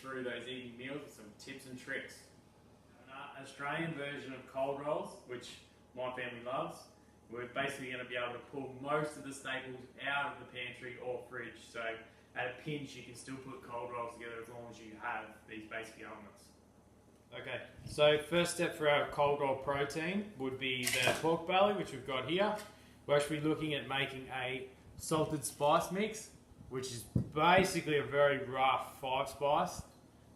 through those evening meals with some tips and tricks. An Australian version of cold rolls, which my family loves. We're basically going to be able to pull most of the staples out of the pantry or fridge. So at a pinch, you can still put cold rolls together as long as you have these basic elements. Okay, so first step for our cold roll protein would be the pork belly, which we've got here. We're actually looking at making a salted spice mix, which is basically a very rough 5-spice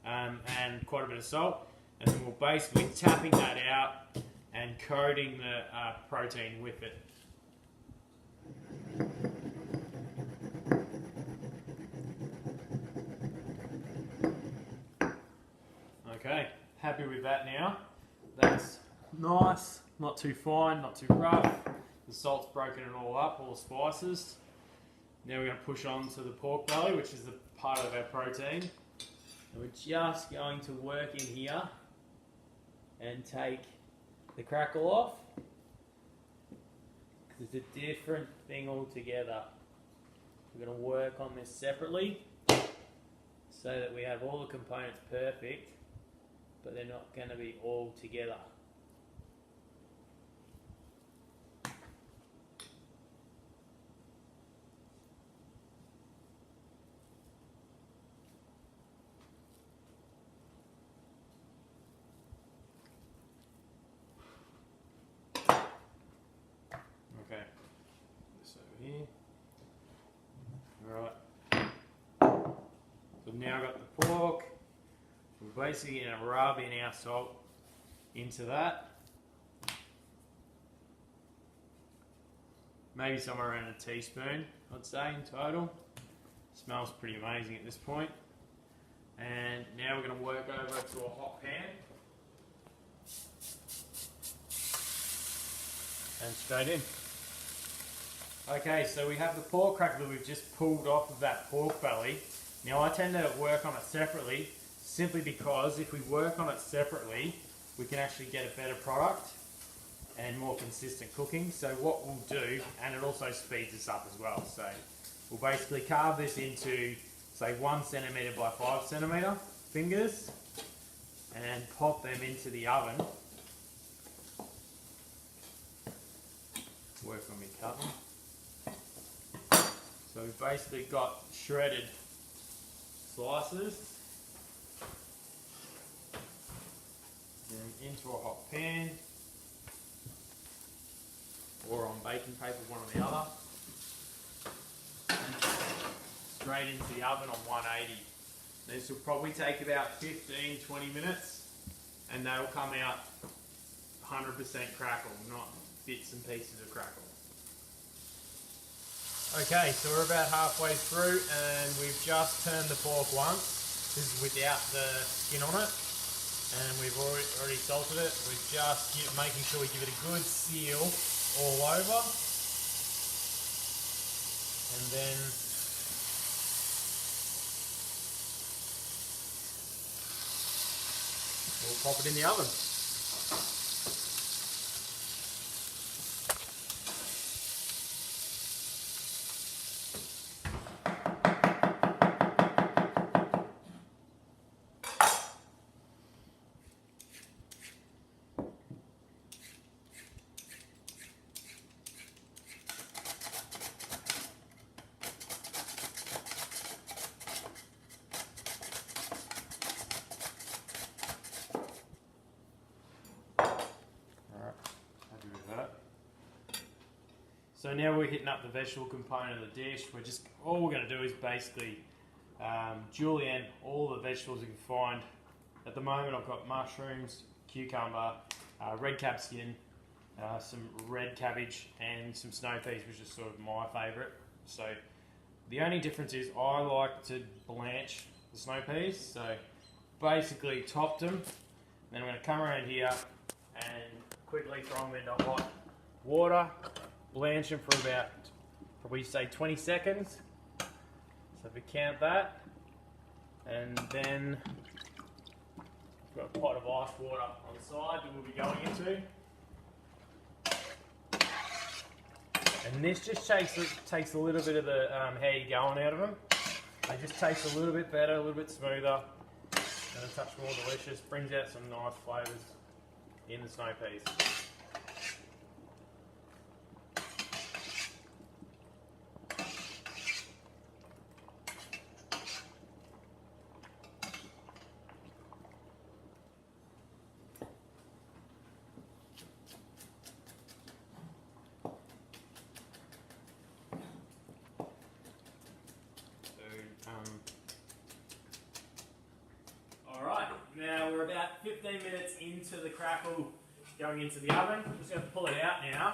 and quite a bit of salt. And then we're basically tapping that out and coating the protein with it. Okay, happy with that now. That's nice, not too fine, not too rough. The salt's broken it all up, all the spices. Now we're going to push on to the pork belly, which is the part of our protein. And we're just going to work in here and take the crackle off, because it's a different thing altogether. We're going to work on this separately so that we have all the components perfect, but they're not going to be all together. Okay, this over here. Alright. So now I've got the pork. We're basically going to rub in our salt into that. Maybe somewhere around a teaspoon, I'd say, in total. Smells pretty amazing at this point. And now we're going to work over to a hot pan. And straight in. Okay, so we have the pork crackle that we've just pulled off of that pork belly. Now I tend to work on it separately, simply because if we work on it separately, we can actually get a better product and more consistent cooking. So what we'll do, and it also speeds us up as well, so we'll basically carve this into, say, 1 centimetre by 5 centimetre fingers and pop them into the oven. Work on me cutting. So we've basically got shredded slices and into a hot pan or on baking paper, one or the other, and straight into the oven on 180. This will probably take about 15-20 minutes and they'll come out 100% crackle, not bits and pieces of crackle. Okay, so we're about halfway through and we've just turned the pork once. This is without the skin on it, and we've already salted it. We're just making sure we give it a good seal all over, and then we'll pop it in the oven. So now we're hitting up the vegetable component of the dish. All we're going to do is basically julienne all the vegetables you can find. At the moment I've got mushrooms, cucumber, red capsicum, some red cabbage and some snow peas, which is sort of my favourite. So the only difference is I like to blanch the snow peas. So basically topped them, then I'm going to come around here and quickly throw them into hot water. Blanch them for about, probably say 20 seconds. So if we count that, and then we've got a pot of ice water on the side that we'll be going into. And this just takes a little bit of the how you going out of them. They just taste a little bit better, a little bit smoother. and a touch more delicious. Brings out some nice flavours in the snow peas. Alright, now we're about 15 minutes into the crackle going into the oven. I'm just going to pull it out now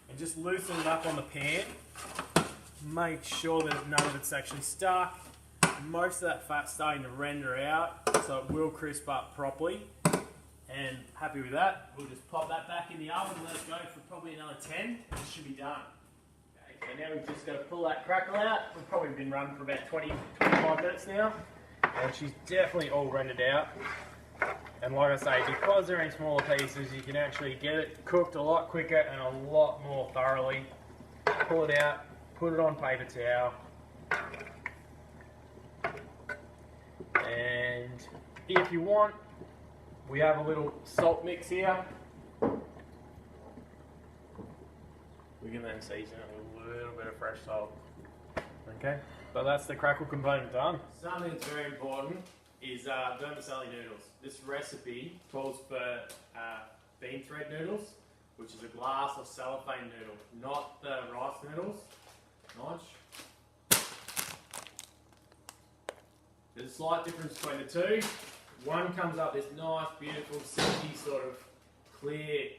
and just loosen it up on the pan. Make sure that none of it's actually stuck. Most of that fat's starting to render out, so it will crisp up properly. And happy with that, we'll just pop that back in the oven and let it go for probably another 10 and it should be done. Okay, so now we've just got to pull that crackle out. We've probably been running for about 20-25 minutes now. And she's definitely all rendered out. And like I say, because they're in smaller pieces, you can actually get it cooked a lot quicker and a lot more thoroughly. Pull it out, put it on paper towel. And if you want, we have a little salt mix here. We can then season it with a little bit of fresh salt. Okay, but that's the crackle component done. Something that's very important is vermicelli noodles. This recipe calls for bean thread noodles, which is a glass of cellophane noodle, not the rice noodles. Nice. There's a slight difference between the two. One comes up this nice, beautiful, silky sort of clear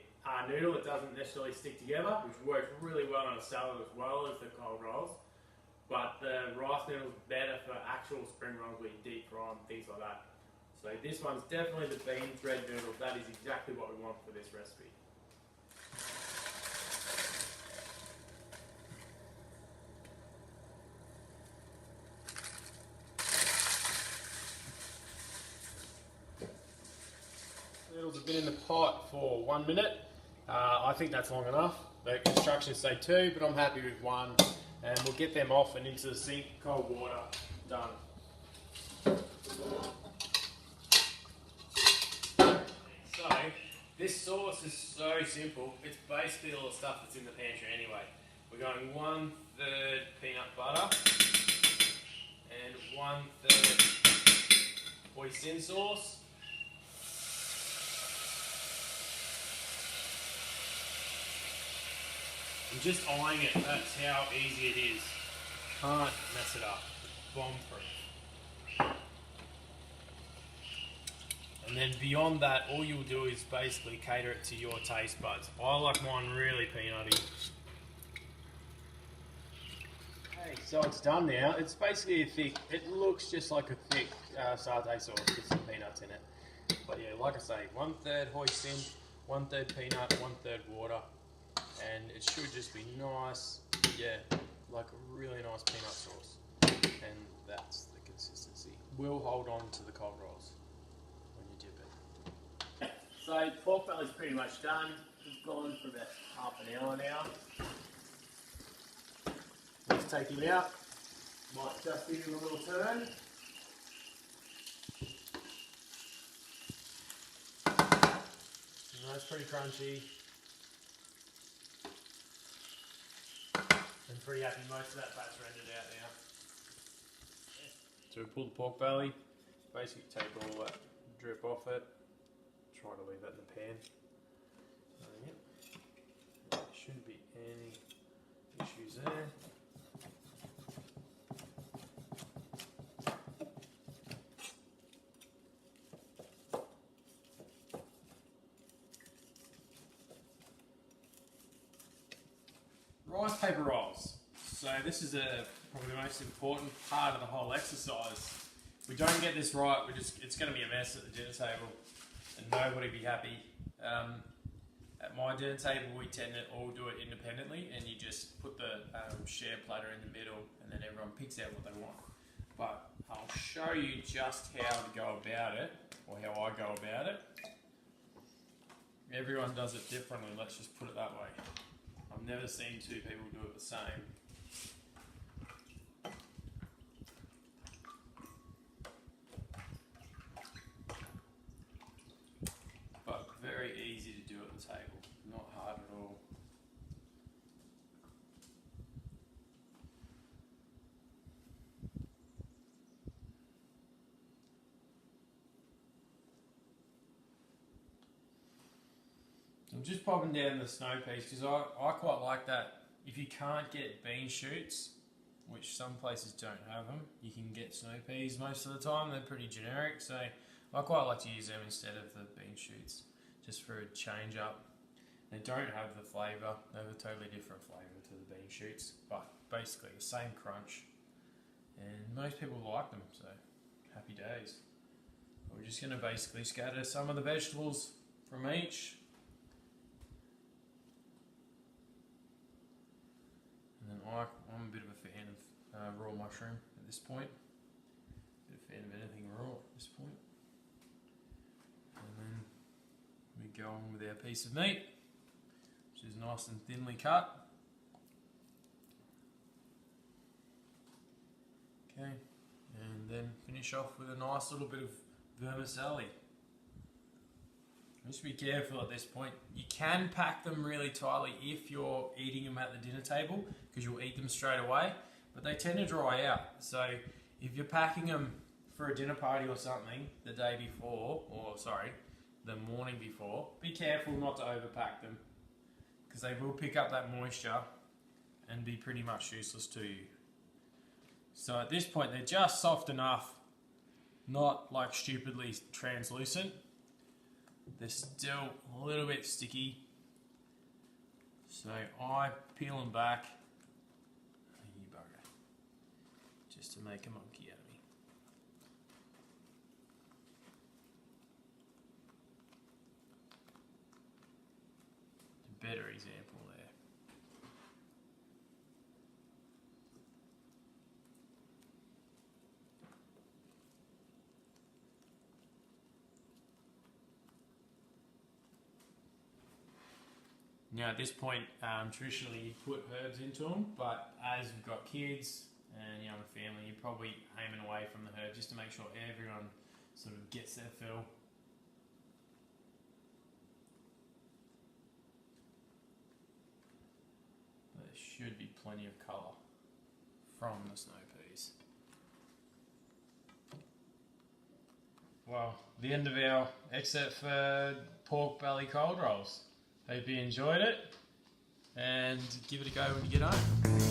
noodle that doesn't necessarily stick together, which works really well on a salad as well as the cold rolls. But the rice noodle is better for actual spring rolls where you deep fry them, things like that. So this one's definitely the bean thread noodle. That is exactly what we want for this recipe. Noodles have been in the pot for 1 minute. I think that's long enough. The instructions say 2, but I'm happy with 1. And we'll get them off and into the sink, cold water, done. So, this sauce is so simple. It's basically all the stuff that's in the pantry anyway. We're going 1/3 peanut butter and 1/3 hoisin sauce. And just eyeing it, that's how easy it is. Can't mess it up. Bomb proof. And then beyond that, all you'll do is basically cater it to your taste buds. I like mine really peanutty. Okay, so it's done now. It's basically a thick, it looks just like a thick satay sauce with some peanuts in it. But yeah, like I say, 1/3 hoisin, 1/3 peanut, 1/3 water. And it should just be nice, yeah, like a really nice peanut sauce. And that's the consistency. We'll hold on to the cold rolls when you dip it. So pork belly's pretty much done. We've gone for about half an hour now. Let's take him out. Might just give him a little turn. That's pretty crunchy. I'm pretty happy most of that fat's rendered out now. So we pull the pork belly, basically take all that drip off it, try to leave that in the pan. There shouldn't be any issues there. Rice paper rolls. So this is probably the most important part of the whole exercise. If we don't get this right, it's going to be a mess at the dinner table and nobody will be happy. At my dinner table we tend to all do it independently and you just put the share platter in the middle and then everyone picks out what they want. But I'll show you just how to go about it, or how I go about it. Everyone does it differently, let's just put it that way. I've never seen two people do it the same. I'm just popping down the snow peas because I quite like that. If you can't get bean shoots, which some places don't have them, you can get snow peas most of the time. They're pretty generic, so I quite like to use them instead of the bean shoots, just for a change up. They don't have the flavour. They have a totally different flavour to the bean shoots, but basically the same crunch. And most people like them, so happy days. We're just going to basically scatter some of the vegetables from each. And then I'm a bit of a fan of raw mushroom at this point. A bit of a fan of anything raw at this point. And then we go on with our piece of meat, which is nice and thinly cut. Okay, and then finish off with a nice little bit of vermicelli. Just be careful at this point. You can pack them really tightly if you're eating them at the dinner table, because you'll eat them straight away, but they tend to dry out. So if you're packing them for a dinner party or something the day before, or sorry, the morning before, be careful not to overpack them, because they will pick up that moisture and be pretty much useless to you. So at this point, they're just soft enough, not like stupidly translucent. They're still a little bit sticky. So I peel them back, you bugger, just to make a monkey out of me. A better example there. Now at this point, traditionally you put herbs into them, but as you've got kids and young family, you're probably aiming away from the herbs just to make sure everyone sort of gets their fill. There should be plenty of colour from the snow peas. Well, the end of our except for pork belly cold rolls. Hope you enjoyed it, and give it a go when you get home.